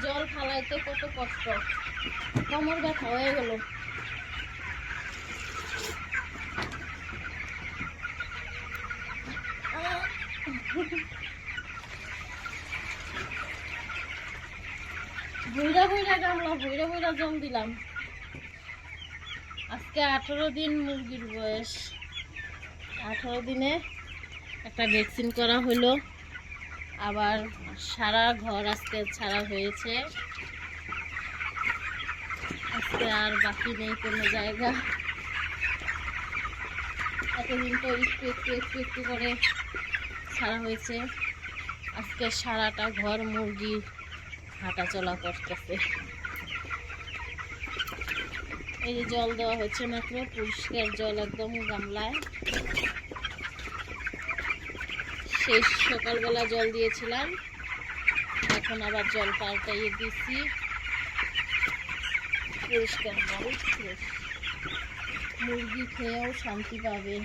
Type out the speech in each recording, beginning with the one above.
জল ফালাইতে কত কষ্ট, কোমর ব্যথা হয়ে গেল। ভুইরা ভুইরা গামলা, ভুইরা ভুইরা জল দিলাম। আজকে 18 দিন মুরগির বয়স। 18 দিনে একটা ভ্যাকসিন করা হলো, আবার সারা ঘর আজকে ছাড়া হয়েছে। আজকে আর বাকি নেই কোনো জায়গা। এতদিন তো একটু একটু একটু একটু করে ছাড়া হয়েছে। আজকে সারাটা ঘর মুরগি হাঁটা চলা করতেছে। এই যে জল দেওয়া হচ্ছে মাত্র, পরিষ্কার জল একদম গামলায়। সেই সকালবেলা জল দিয়েছিলাম, এখন আবার জল পাল্টাইয়ে দিচ্ছি। পরিষ্কার জল, মুরগি খেয়েও শান্তি পাবে।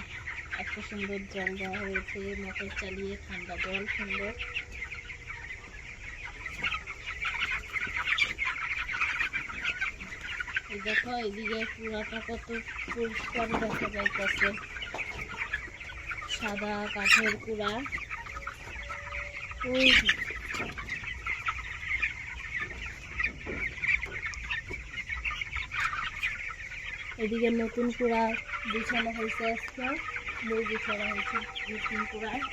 এত সুন্দর জল দেওয়া হয়েছে, মোটর চালিয়ে ঠান্ডা জল সুন্দর। এই দেখো এদিকে পুরাটা কত পরিষ্কার দেখা যাইতেছে, সাদা কাঠের কুড়া। এদিকে নতুন কুড়া বিছানো হয়েছে, আজকে মুরগি ছাড়া হয়েছে নতুন কুড়ায়।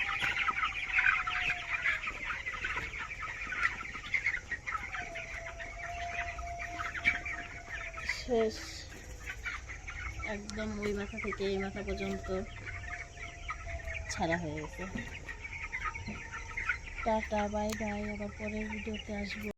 শেষ একদম, ওই মাথা থেকে এই মাথা পর্যন্ত ছাড়া হয়ে গেছে। টাটা, বাই বাই, আবার পরের ভিডিওতে আসবো।